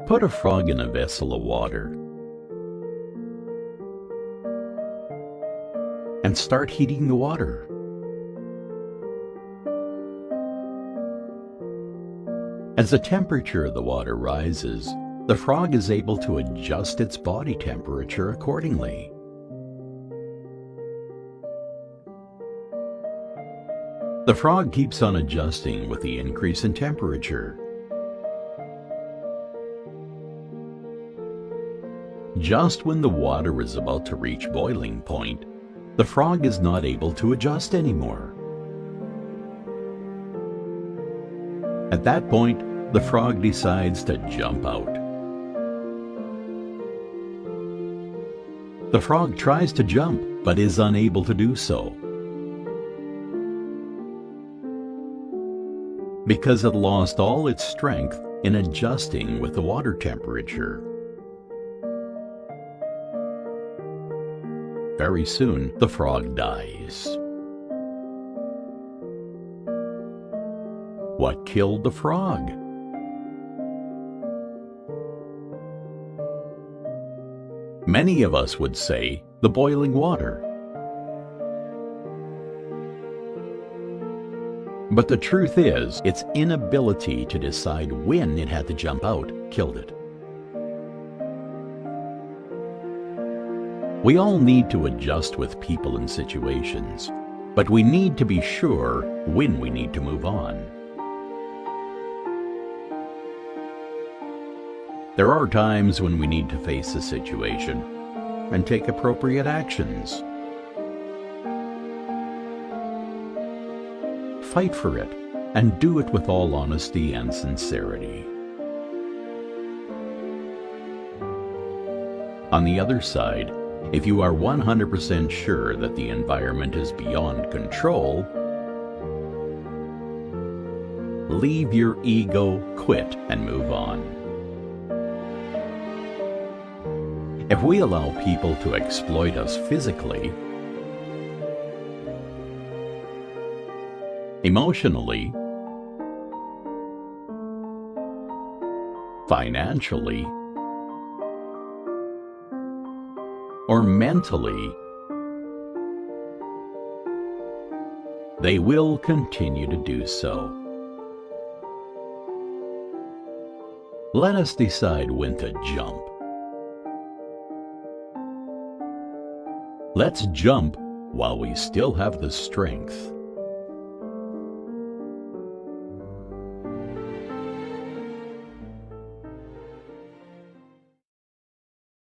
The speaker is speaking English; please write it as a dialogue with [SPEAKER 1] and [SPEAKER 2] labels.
[SPEAKER 1] Put a frog in a vessel of water and start heating the water. As the temperature of the water rises, the frog is able to adjust its body temperature accordingly. The frog keeps on adjusting with the increase in temperature. Just when the water is about to reach boiling point, the frog is not able to adjust anymore. At that point, the frog decides to jump out. The frog tries to jump, but is unable to do so, because it lost all its strength in adjusting with the water temperature. Very soon, the frog dies. What killed the frog? Many of us would say the boiling water. But the truth is, its inability to decide when it had to jump out killed it. We all need to adjust with people and situations, but we need to be sure when we need to move on. There are times when we need to face a situation and take appropriate actions. Fight for it and do it with all honesty and sincerity. On the other side, if you are 100% sure that the environment is beyond control, leave your ego, quit, and move on. If we allow people to exploit us physically, emotionally, financially, or mentally, they will continue to do so. Let us decide when to jump. Let's jump while we still have the strength.